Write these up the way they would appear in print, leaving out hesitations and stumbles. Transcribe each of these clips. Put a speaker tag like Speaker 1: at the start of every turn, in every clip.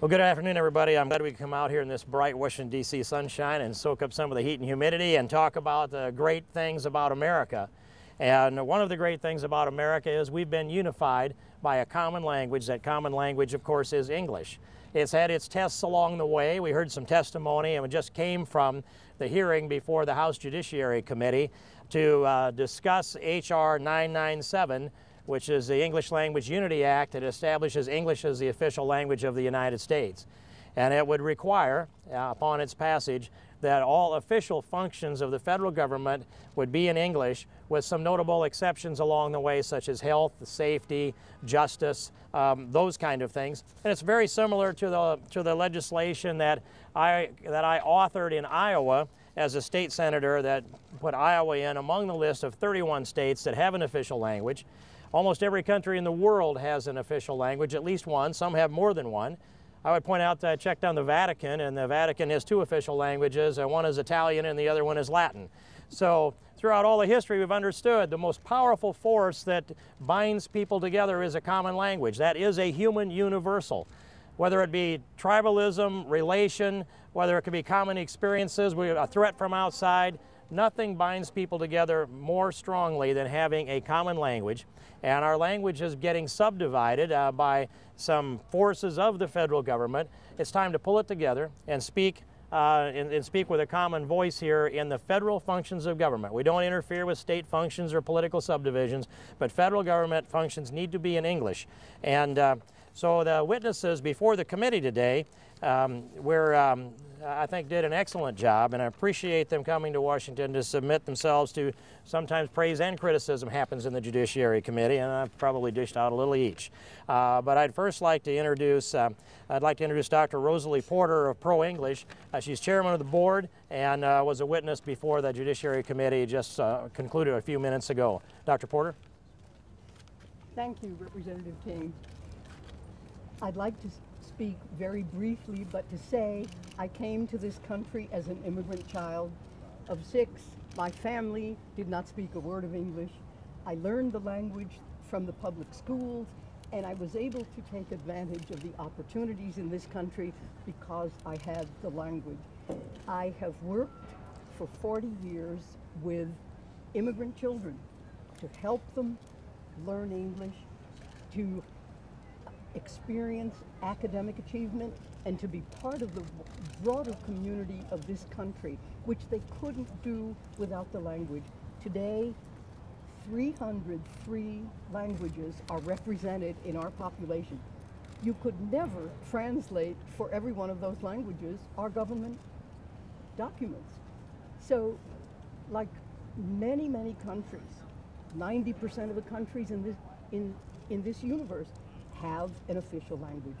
Speaker 1: Well, good afternoon, everybody. I'm glad we could come out here in this bright Washington, D.C. sunshine and soak up some of the heat and humidity and talk about the great things about America. And one of the great things about America is we've been unified by a common language. That common language, of course, is English. It's had its tests along the way. We heard some testimony, and we just came from the hearing before the House Judiciary Committee to discuss H.R. 997, which is the English Language Unity Act that establishes English as the official language of the United States. And it would require, upon its passage, that all official functions of the federal government would be in English, with some notable exceptions along the way, such as health, safety, justice, those kind of things. And it's very similar to the legislation that I authored in Iowa as a state senator that put Iowa in among the list of 31 states that have an official language. Almost every country in the world has an official language, at least one. Some have more than one. I would point out that I checked on the Vatican, and the Vatican has two official languages. One is Italian and the other one is Latin. So throughout all the history, we've understood the most powerful force that binds people together is a common language. That is a human universal. Whether it be tribalism, relation, whether it could be common experiences, a threat from outside, nothing binds people together more strongly than having a common language. And our language is getting subdivided by some forces of the federal government. It's time to pull it together and speak with a common voice here in the federal functions of government. We don't interfere with state functions or political subdivisions, but federal government functions need to be in English. And so the witnesses before the committee today I think did an excellent job, and I appreciate them coming to Washington to submit themselves to. Sometimes praise and criticism happens in the Judiciary Committee, and I've probably dished out a little each. But I'd first like to introduce Dr. Rosalie Porter of Pro English. She's chairman of the board and was a witness before the Judiciary Committee just concluded a few minutes ago. Dr. Porter?
Speaker 2: Thank you, Representative King. I'd like to speak very briefly, but to say I came to this country as an immigrant child of 6. My family did not speak a word of English. I learned the language from the public schools, and I was able to take advantage of the opportunities in this country because I had the language. I have worked for 40 years with immigrant children to help them learn English, to experience academic achievement, and to be part of the broader community of this country, which they couldn't do without the language. Today, 303 languages are represented in our population. You could never translate for every one of those languages our government documents. So, like many, many countries, 90% of the countries in this universe have an official language,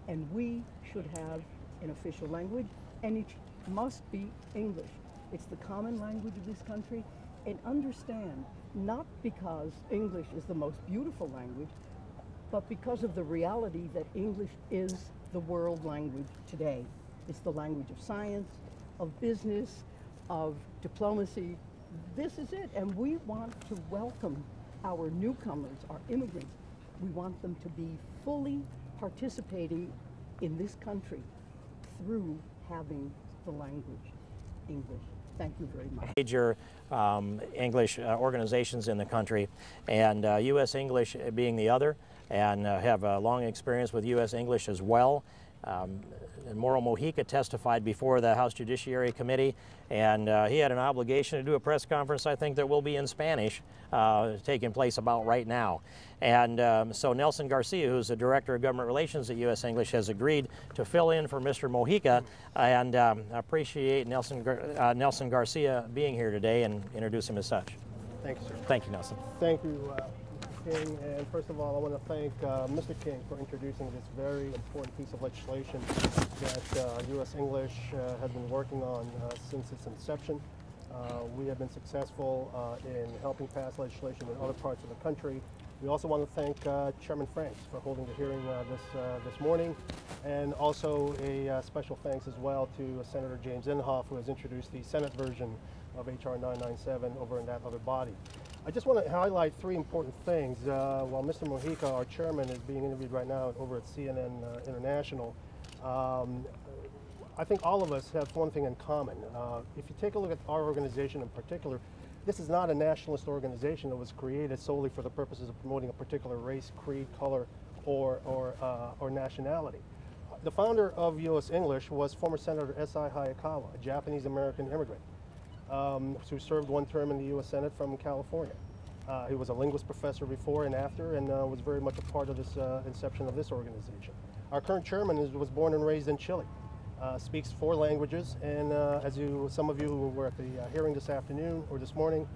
Speaker 2: and we should have an official language, and it must be English. It's the common language of this country, and understand, not because English is the most beautiful language, but because of the reality that English is the world language today. It's the language of science, of business, of diplomacy. This is it, and we want to welcome our newcomers, our immigrants. We want them to be fully participating in this country through having the language English. Thank you very much.
Speaker 1: Major English organizations in the country, and U.S. English being the other, and have a long experience with U.S. English as well. Mauro Mojica testified before the House Judiciary Committee, and he had an obligation to do a press conference, I think, that will be in Spanish, taking place about right now. And so Nelson Garcia, who's the Director of Government Relations at U.S. English, has agreed to fill in for Mr. Mojica, and I appreciate Nelson Garcia being here today and introduce him as such.
Speaker 3: Thank you, sir.
Speaker 1: Thank you, Nelson.
Speaker 3: Thank you, King, and first of all, I want to thank Mr. King for introducing this very important piece of legislation that U.S. English has been working on since its inception. We have been successful in helping pass legislation in other parts of the country. We also want to thank Chairman Franks for holding the hearing this morning, and also a special thanks as well to Senator James Inhofe, who has introduced the Senate version of H.R. 997 over in that other body. I just want to highlight 3 important things. While Mr. Mojica, our chairman, is being interviewed right now over at CNN International, I think all of us have one thing in common. If you take a look at our organization in particular, this is not a nationalist organization that was created solely for the purposes of promoting a particular race, creed, color, or nationality. The founder of U.S. English was former Senator S.I. Hayakawa, a Japanese-American immigrant who served one term in the U.S. Senate from California. He was a linguist professor before and after, and was very much a part of this inception of this organization. Our current chairman was born and raised in Chile, speaks 4 languages, and some of you who were at the hearing this afternoon or this morning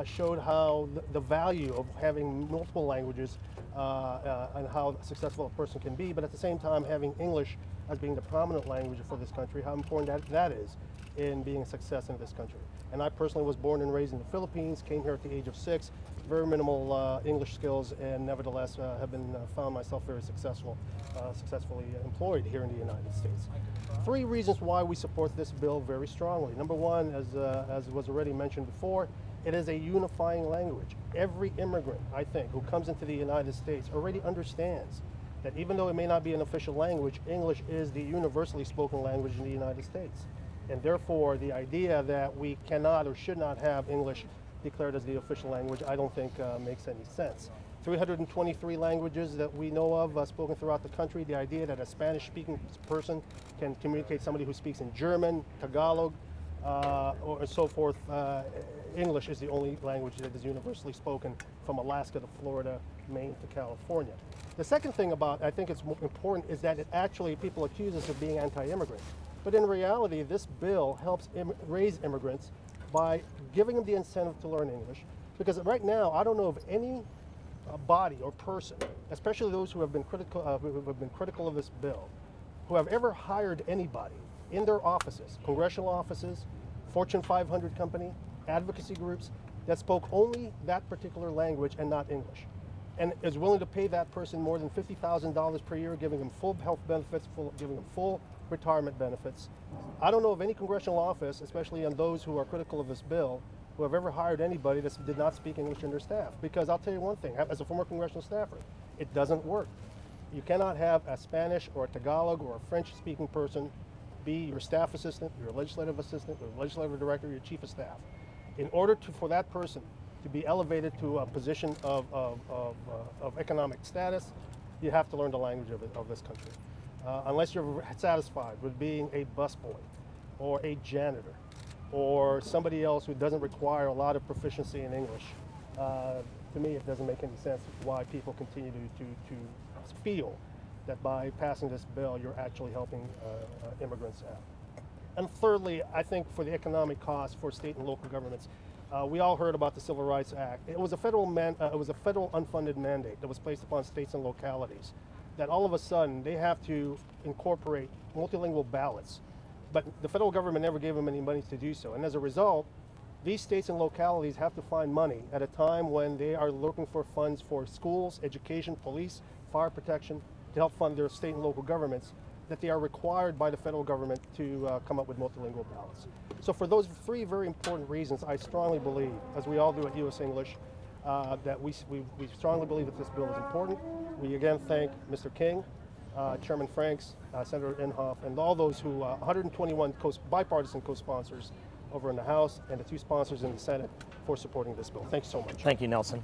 Speaker 3: showed how the value of having multiple languages and how successful a person can be, but at the same time having English as being the prominent language for this country, how important that is in being a success in this country. And I personally was born and raised in the Philippines, came here at the age of 6, very minimal English skills, and nevertheless have found myself very successfully employed here in the United States. 3 reasons why we support this bill very strongly. Number one, as was already mentioned before, it is a unifying language. Every immigrant, I think, who comes into the United States already understands that even though it may not be an official language, English is the universally spoken language in the United States. And therefore, the idea that we cannot or should not have English declared as the official language, I don't think makes any sense. 323 languages that we know of spoken throughout the country. The idea that a Spanish-speaking person can communicate with somebody who speaks in German, Tagalog, or so forth, English is the only language that is universally spoken from Alaska to Florida, Maine to California. The second thing I think it's important is that it actually, people accuse us of being anti-immigrant. But in reality, this bill helps raise immigrants by giving them the incentive to learn English. Because right now, I don't know of any body or person, especially those who have been critical of this bill, who have ever hired anybody in their offices, congressional offices, Fortune 500 company, advocacy groups, that spoke only that particular language and not English, and is willing to pay that person more than $50,000 per year, giving them full health benefits, giving them full retirement benefits. I don't know of any congressional office, especially on those who are critical of this bill, who have ever hired anybody that did not speak English in their staff. Because I'll tell you one thing, as a former congressional staffer, it doesn't work. You cannot have a Spanish or a Tagalog or a French-speaking person be your staff assistant, your legislative assistant, your legislative director, your chief of staff. In order for that person to be elevated to a position of economic status, you have to learn the language of this country. Unless you're satisfied with being a busboy or a janitor or somebody else who doesn't require a lot of proficiency in English, to me it doesn't make any sense why people continue to feel that by passing this bill you're actually helping immigrants out. And thirdly, I think for the economic cost for state and local governments, we all heard about the Civil Rights Act. It was a federal unfunded mandate that was placed upon states and localities, that all of a sudden they have to incorporate multilingual ballots, but the federal government never gave them any money to do so. And as a result, these states and localities have to find money at a time when they are looking for funds for schools, education, police, fire protection, to help fund their state and local governments, that they are required by the federal government to come up with multilingual ballots. So for those 3 very important reasons, I strongly believe, as we all do at U.S. English, that we strongly believe that this bill is important. We again thank Mr. King, Chairman Franks, Senator Inhofe, and all those 121 bipartisan co-sponsors over in the House and the 2 sponsors in the Senate for supporting this bill. Thanks so much.
Speaker 1: Thank you, Nelson.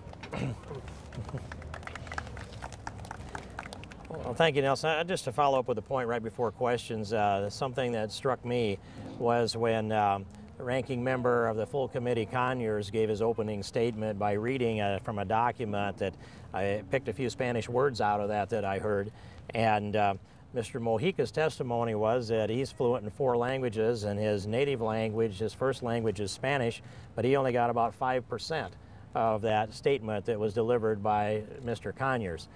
Speaker 1: Well, thank you, Nelson. Just to follow up with a point right before questions, something that struck me was when the ranking member of the full committee, Conyers, gave his opening statement by reading from a document that I picked a few Spanish words out of that I heard. And Mr. Mojica's testimony was that he's fluent in 4 languages, and his native language, his first language, is Spanish, but he only got about 5% of that statement that was delivered by Mr. Conyers.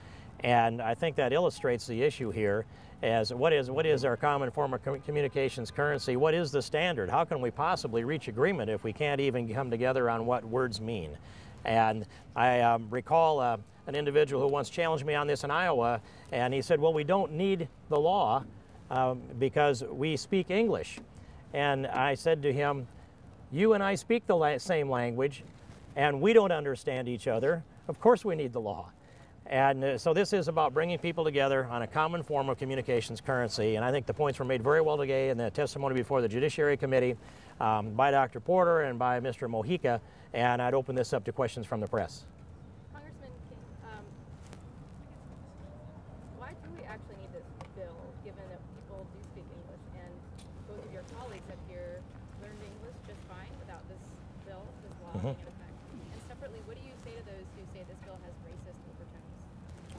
Speaker 1: And I think that illustrates the issue here as what is our common form of communications currency? What is the standard? How can we possibly reach agreement if we can't even come together on what words mean? And I recall an individual who once challenged me on this in Iowa, and he said, well, we don't need the law because we speak English. And I said to him, you and I speak the same language, and we don't understand each other. Of course we need the law. And so this is about bringing people together on a common form of communications currency. And I think the points were made very well today in the testimony before the Judiciary Committee by Dr. Porter and by Mr. Mojica. And I'd open this up to questions from the press.
Speaker 4: Congressman King, why do we actually need this bill, given that people do speak English, and both of your colleagues up here learned English just fine without this bill, this law being in effect? And separately, what do you say to those who say this bill has racist overtones?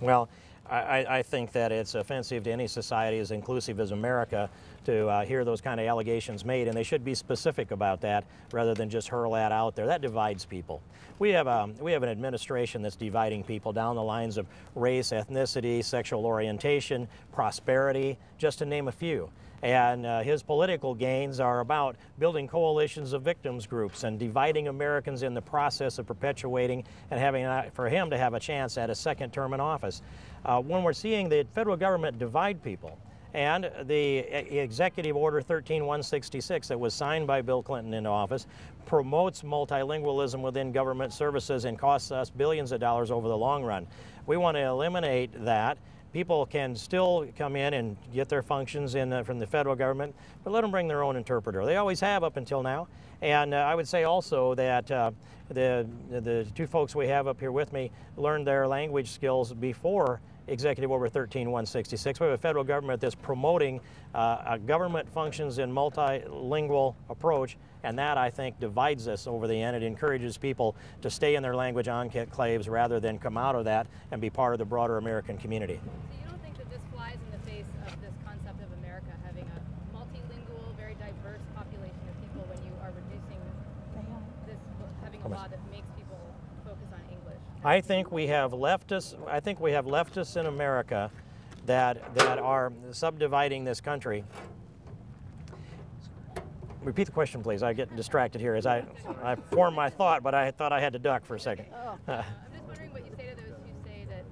Speaker 1: Well, I think that it's offensive to any society as inclusive as America to hear those kind of allegations made, and they should be specific about that rather than just hurl that out there. That divides people. We have an administration that's dividing people down the lines of race, ethnicity, sexual orientation, prosperity, just to name a few. And his political gains are about building coalitions of victims groups and dividing Americans in the process of perpetuating and having for him to have a chance at a second term in office. When we're seeing the federal government divide people, and the Executive Order 13166 that was signed by Bill Clinton into office promotes multilingualism within government services and costs us billions of dollars over the long run. We want to eliminate that. People can still come in and get their functions from the federal government, but let them bring their own interpreter. They always have up until now. And I would say also that the two folks we have up here with me learned their language skills before Executive Order 13166. We have a federal government that's promoting government functions in multilingual approach, and that, I think, divides us over the end. It encourages people to stay in their language enclaves rather than come out of that and be part of the broader American community.
Speaker 4: So you don't think that this flies in the face of this concept of America having a multilingual, very diverse population of people when you are reducing this, having a law that makes people focus on English?
Speaker 1: I think we have leftists in America that are subdividing this country. Repeat the question, please. I get distracted here as I formed my thought, but I thought I had to duck for a second.
Speaker 4: I'm just wondering what you say to those who say that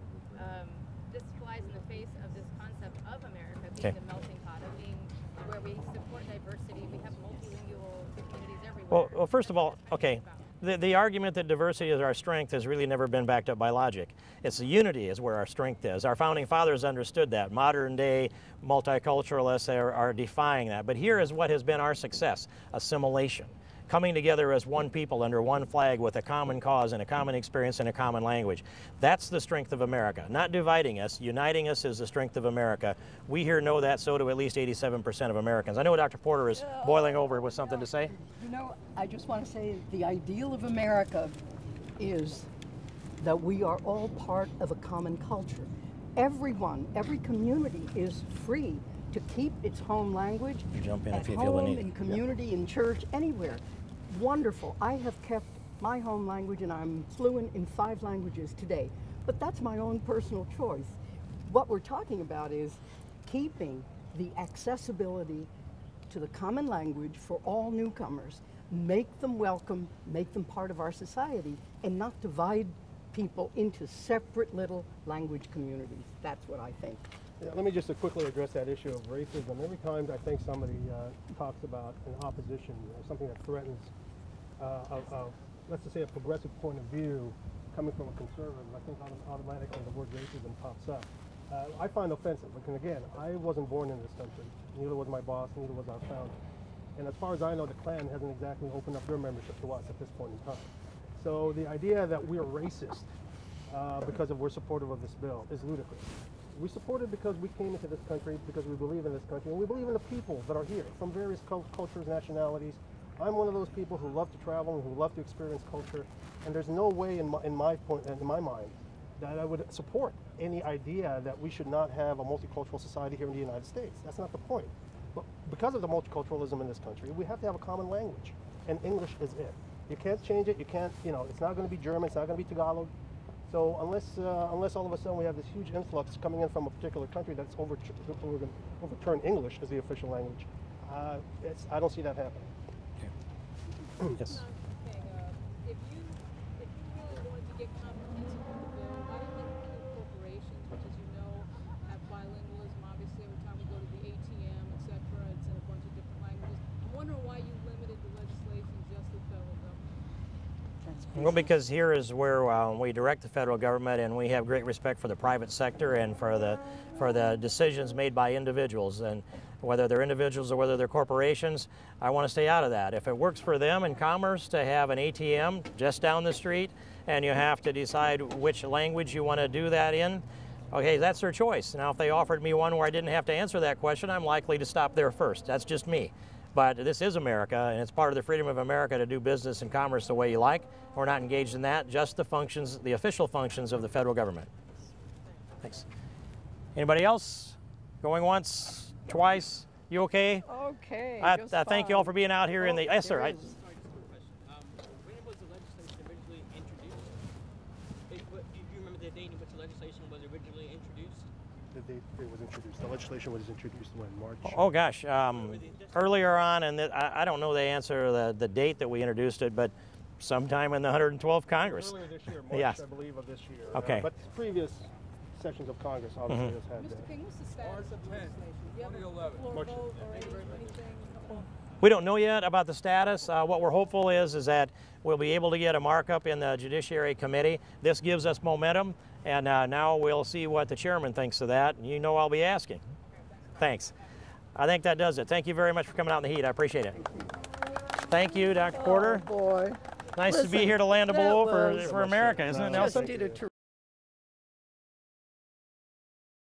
Speaker 4: this flies in the face of this concept of America being the melting pot, of being where we support diversity, we have multilingual communities everywhere.
Speaker 1: Well, first of all, okay. The argument that diversity is our strength has really never been backed up by logic. It's the unity is where our strength is. Our founding fathers understood that. Modern day multiculturalists are defying that. But here is what has been our success: assimilation. Coming together as one people under one flag with a common cause and a common experience and a common language. That's the strength of America. Not dividing us, uniting us is the strength of America. We here know that, so do at least 87% of Americans. I know Dr. Porter is boiling over with something to say.
Speaker 2: You know, I just want to say the ideal of America is that we are all part of a common culture. Everyone, every community is free to keep its home language
Speaker 1: Jump in
Speaker 2: at
Speaker 1: if you feel the
Speaker 2: home,
Speaker 1: need.
Speaker 2: in community, in church, anywhere. Wonderful. I have kept my home language and I'm fluent in 5 languages today, but that's my own personal choice. What we're talking about is keeping the accessibility to the common language for all newcomers, make them welcome, make them part of our society, and not divide people into separate little language communities. That's what I think.
Speaker 3: Yeah, let me just quickly address that issue of racism. Every time I think somebody talks about an opposition or something that threatens, let's just say, a progressive point of view coming from a conservative, I think automatically the word racism pops up. I find offensive, because again, I wasn't born in this country. Neither was my boss, neither was our founder. And as far as I know, the Klan hasn't exactly opened up their membership to us at this point in time. So the idea that we're racist because we're supportive of this bill is ludicrous. We support it because we came into this country, because we believe in this country, and we believe in the people that are here from various cultures, nationalities. I'm one of those people who love to travel and who love to experience culture, and there's no way in my mind that I would support any idea that we should not have a multicultural society here in the United States. That's not the point. But because of the multiculturalism in this country, we have to have a common language, and English is it. You can't change it. You can't, it's not going to be German. It's not going to be Tagalog. So unless all of a sudden we have this huge influx coming in from a particular country that's overturn English as the official language, I don't see that happening.
Speaker 1: Okay. Yes.
Speaker 5: If you really wanted to get comprehensive with the bill, why don't you include corporations, which, as you know, have bilingualism? Obviously, every time we go to the ATM, etc., it's in a bunch of different languages. I'm wondering why you limited the legislation just to federal government.
Speaker 1: Well, because here is where we direct the federal government, and we have great respect for the private sector and for the decisions made by individuals, and whether they're individuals or whether they're corporations, I want to stay out of that. If it works for them in commerce to have an ATM just down the street, and you have to decide which language you want to do that in, okay, that's their choice. Now, if they offered me one where I didn't have to answer that question, I'm likely to stop there first. That's just me. But this is America, and it's part of the freedom of America to do business and commerce the way you like. We're not engaged in that, just the functions, the official functions of the federal government. Thanks. Anybody else? Going once, twice? You okay?
Speaker 2: Okay.
Speaker 1: I thank you all for being out here in the, yes, sir.
Speaker 6: Sorry, just a quick question. When was the legislation originally introduced? Do you remember the date in which the legislation was originally introduced?
Speaker 3: The date it was introduced. The legislation was introduced when, March?
Speaker 1: Oh gosh, earlier on, and I don't know the answer, the date that we introduced it, but sometime in the 112th Congress.
Speaker 3: Earlier this year, March,
Speaker 1: Yes.
Speaker 3: I believe, of this year.
Speaker 1: Okay.
Speaker 3: But previous sessions of Congress obviously has had
Speaker 5: Mr.
Speaker 3: that.
Speaker 5: King, what's the status of the legislation? Do you have a floor
Speaker 3: March-
Speaker 5: vote or anything?
Speaker 1: We don't know yet about the status. What we're hopeful is that we'll be able to get a markup in the Judiciary Committee. This gives us momentum, and now we'll see what the chairman thinks of that. You know I'll be asking. Thanks. I think that does it. Thank you very much for coming out in the heat. I appreciate it. Thank you, Dr. Porter.
Speaker 2: Oh, boy.
Speaker 1: Nice to be
Speaker 2: Listen,
Speaker 1: here to land a
Speaker 2: that
Speaker 1: blow
Speaker 2: was
Speaker 1: for America, isn't it,
Speaker 3: No,
Speaker 1: Nelson?
Speaker 2: Just did a